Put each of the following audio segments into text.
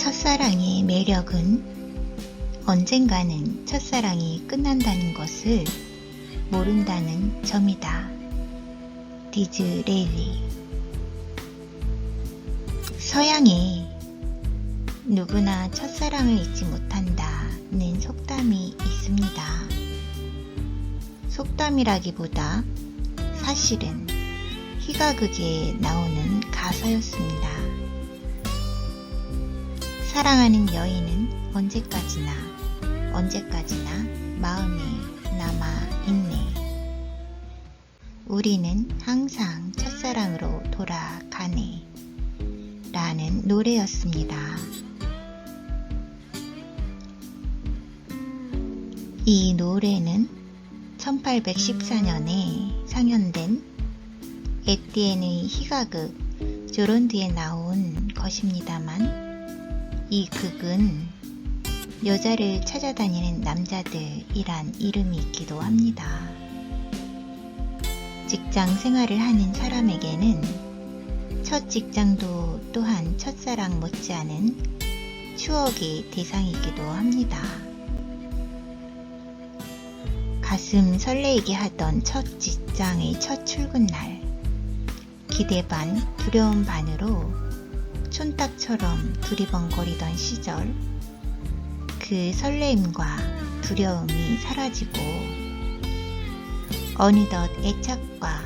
첫사랑의 매력은 언젠가는 첫사랑이 끝난다는 것을 모른다는 점이다. 디즈레일리. 서양에 누구나 첫사랑을 잊지 못한다는 속담이 있습니다. 속담이라기보다 사실은 희가극에 나오는 가사였습니다. 사랑하는 여인은 언제까지나 마음에 남아있네. 우리는 항상 첫사랑으로 돌아가네. 라는 노래였습니다. 이 노래는 1814년에 상연된 에티엔의 희가극 조론드에 나온 것입니다만, 이 극은 여자를 찾아다니는 남자들이란 이름이 있기도 합니다. 직장 생활을 하는 사람에게는 첫 직장도 또한 첫사랑 못지않은 추억의 대상이기도 합니다. 가슴 설레이게 하던 첫 직장의 첫 출근날, 기대 반 두려움 반으로 촌딱처럼 두리번거리던 시절, 그 설레임과 두려움이 사라지고 어느덧 애착과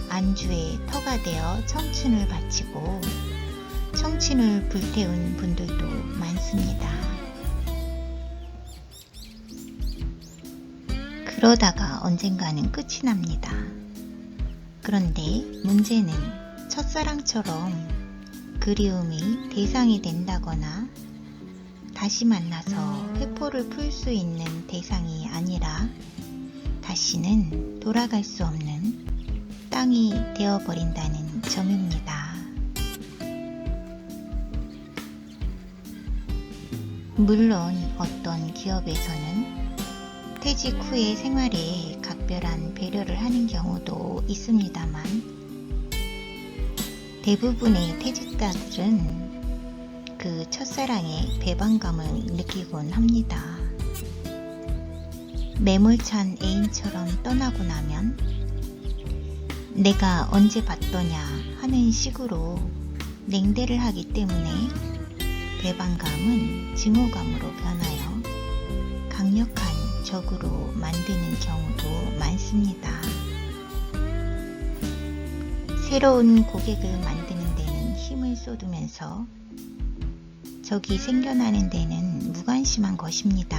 안주에 터가 되어 청춘을 바치고 청춘을 불태운 분들도 많습니다. 그러다가 언젠가는 끝이 납니다. 그런데 문제는 첫사랑처럼 그리움이 대상이 된다거나 다시 만나서 회포를 풀 수 있는 대상이 아니라 다시는 돌아갈 수 없는 땅이 되어버린다는 점입니다. 물론 어떤 기업에서는 퇴직 후의 생활에 각별한 배려를 하는 경우도 있습니다만, 대부분의 퇴직자들은 그 첫사랑의 배반감을 느끼곤 합니다. 매몰찬 애인처럼 떠나고 나면 내가 언제 봤더냐 하는 식으로 냉대를 하기 때문에 배반감은 증오감으로 변하여 강력한 적으로 만드는 경우도 많습니다. 새로운 고객을 만드는 데는 힘을 쏟으면서 적이 생겨나는 데는 무관심한 것입니다.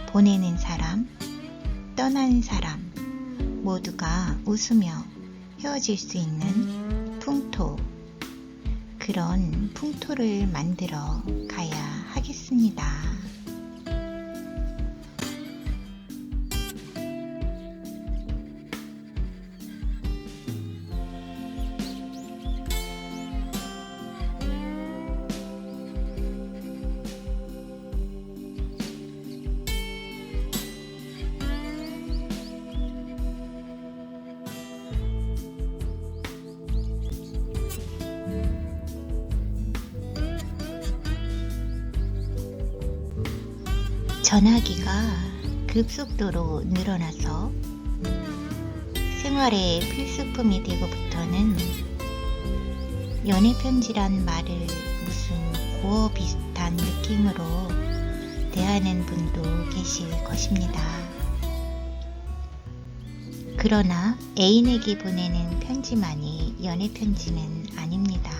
보내는 사람, 떠나는 사람 모두가 웃으며 헤어질 수 있는 풍토, 그런 풍토를 만들어 가야 하겠습니다. 전화기가 급속도로 늘어나서 생활의 필수품이 되고부터는 연애편지란 말을 무슨 고어 비슷한 느낌으로 대하는 분도 계실 것입니다. 그러나 애인에게 보내는 편지만이 연애편지는 아닙니다.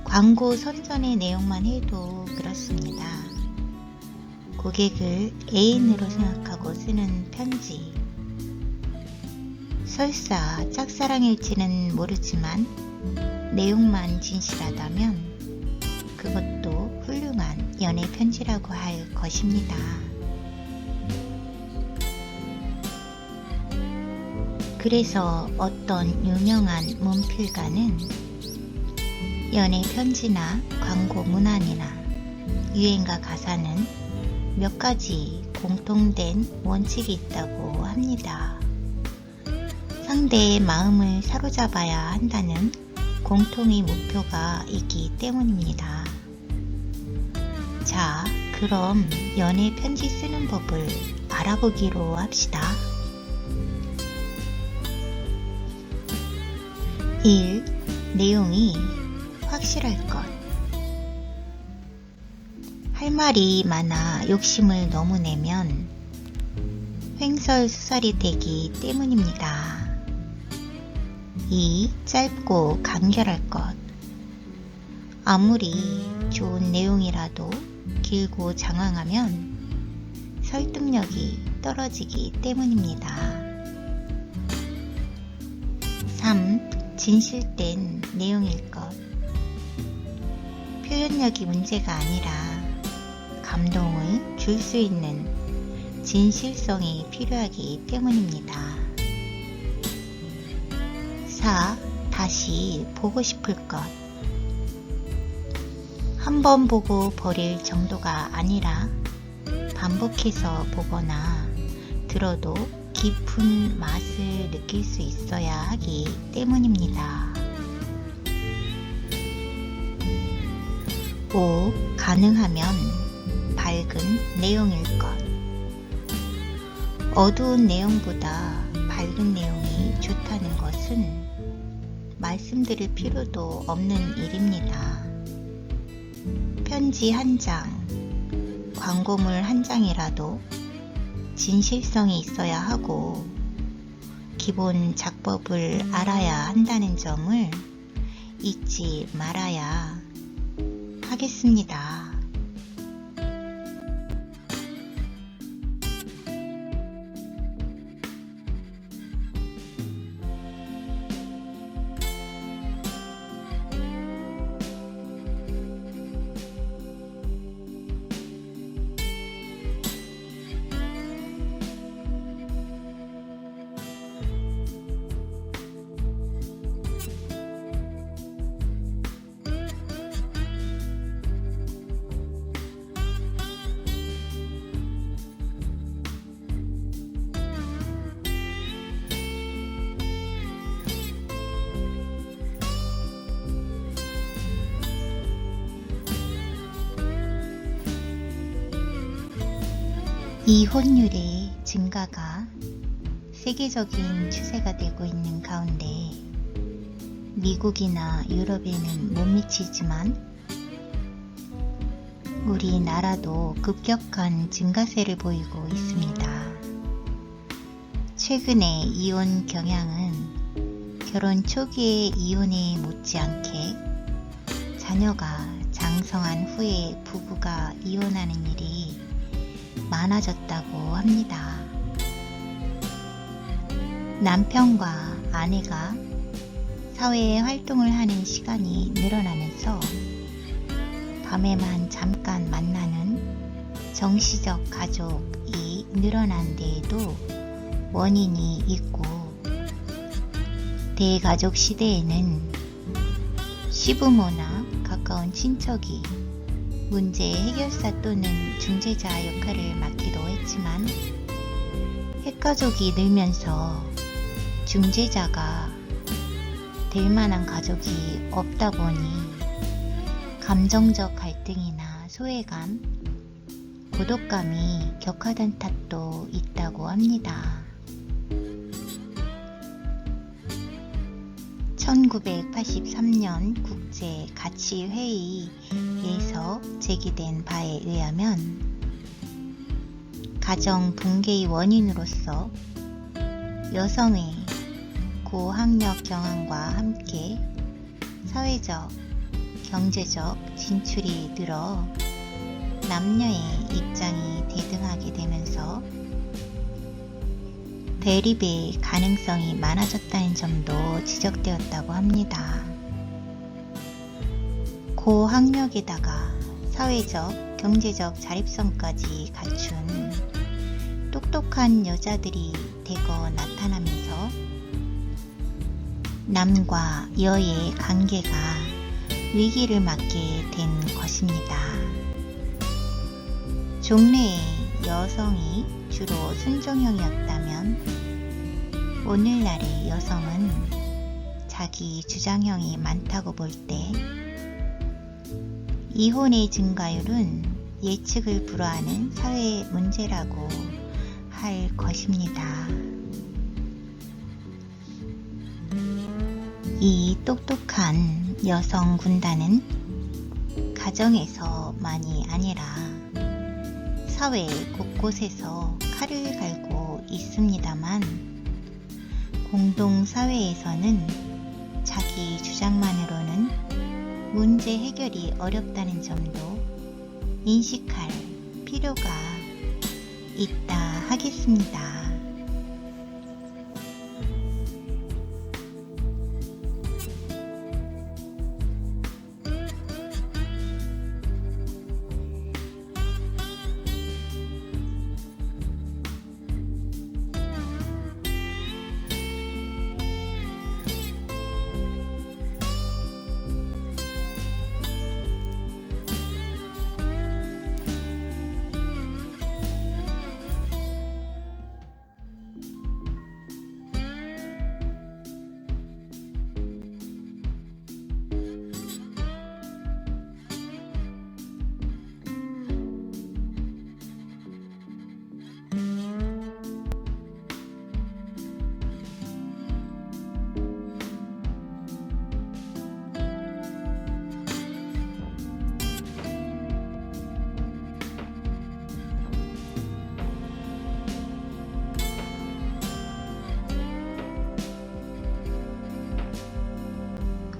광고 선전의 내용만 해도 그렇습니다. 고객을 애인으로 생각하고 쓰는 편지. 설사 짝사랑일지는 모르지만 내용만 진실하다면 그것도 훌륭한 연애 편지라고 할 것입니다. 그래서 어떤 유명한 문필가는 연애 편지나 광고 문안이나 유행가 가사는 몇 가지 공통된 원칙이 있다고 합니다. 상대의 마음을 사로잡아야 한다는 공통의 목표가 있기 때문입니다. 자, 그럼 연애 편지 쓰는 법을 알아보기로 합시다. 1. 내용이 확실할 것. 할 말이 많아 욕심을 너무 내면 횡설수설이 되기 때문입니다. 2. 짧고 간결할 것. 아무리 좋은 내용이라도 길고 장황하면 설득력이 떨어지기 때문입니다. 3. 진실된 내용일 것. 표현력이 문제가 아니라 감동을 줄 수 있는 진실성이 필요하기 때문입니다. 4. 다시 보고 싶을 것. 한 번 보고 버릴 정도가 아니라 반복해서 보거나 들어도 깊은 맛을 느낄 수 있어야 하기 때문입니다. 5. 가능하면 밝은 내용일 것. 어두운 내용보다 밝은 내용이 좋다는 것은 말씀드릴 필요도 없는 일입니다. 편지 한 장, 광고물 한 장이라도 진실성이 있어야 하고 기본 작법을 알아야 한다는 점을 잊지 말아야 하겠습니다. 이혼율의 증가가 세계적인 추세가 되고 있는 가운데 미국이나 유럽에는 못 미치지만 우리나라도 급격한 증가세를 보이고 있습니다. 최근의 이혼 경향은 결혼 초기의 이혼에 못지않게 자녀가 장성한 후에 부부가 이혼하는 일이 많아졌다고 합니다. 남편과 아내가 사회에 활동을 하는 시간이 늘어나면서 밤에만 잠깐 만나는 정시적 가족이 늘어난 데에도 원인이 있고, 대가족 시대에는 시부모나 가까운 친척이 문제 해결사 또는 중재자 역할을 맡기도 했지만 핵가족이 늘면서 중재자가 될 만한 가족이 없다 보니 감정적 갈등이나 소외감, 고독감이 격화된 탓도 있다고 합니다. 1983년 국제가치회의에서 제기된 바에 의하면 가정 붕괴의 원인으로서 여성의 고학력 경험과 함께 사회적, 경제적 진출이 늘어 남녀의 입장이 대등하게 되면서 대립의 가능성이 많아졌다는 점도 지적되었다고 합니다. 고학력에다가 사회적, 경제적 자립성까지 갖춘 똑똑한 여자들이 대거 나타나면서 남과 여의 관계가 위기를 맞게 된 것입니다. 종래의 여성이 주로 순종형이었다면 오늘날의 여성은 자기 주장형이 많다고 볼 때 이혼의 증가율은 예측을 불허하는 사회의 문제라고 할 것입니다. 이 똑똑한 여성 군단은 가정에서만이 아니라 사회 곳곳에서 칼을 갈고 있습니다만 공동사회에서는 자기 주장만으로는 문제 해결이 어렵다는 점도 인식할 필요가 있다 하겠습니다.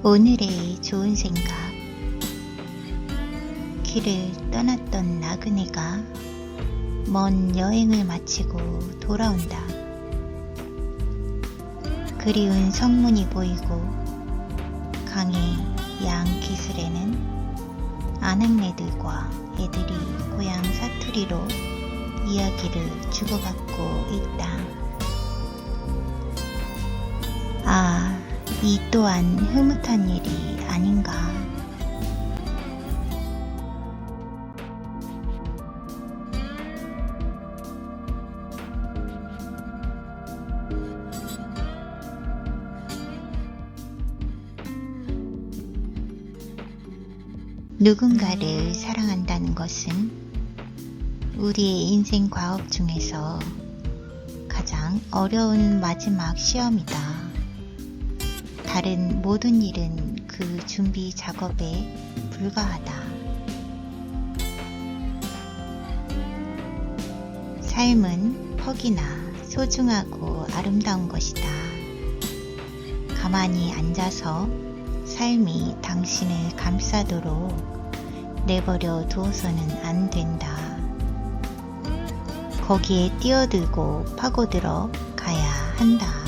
오늘의 좋은 생각. 길을 떠났던 나그네가 먼 여행을 마치고 돌아온다. 그리운 성문이 보이고 강의 양 기슬에는 아낙네들과 애들이 고향 사투리로 이야기를 주고받고 있다. 아, 이 또한 흐뭇한 일이 아닌가. 누군가를 사랑한다는 것은 우리의 인생 과업 중에서 가장 어려운 마지막 시험이다. 다른 모든 일은 그 준비 작업에 불과하다. 삶은 퍽이나 소중하고 아름다운 것이다. 가만히 앉아서 삶이 당신을 감싸도록 내버려 두어서는 안 된다. 거기에 뛰어들고 파고들어 가야 한다.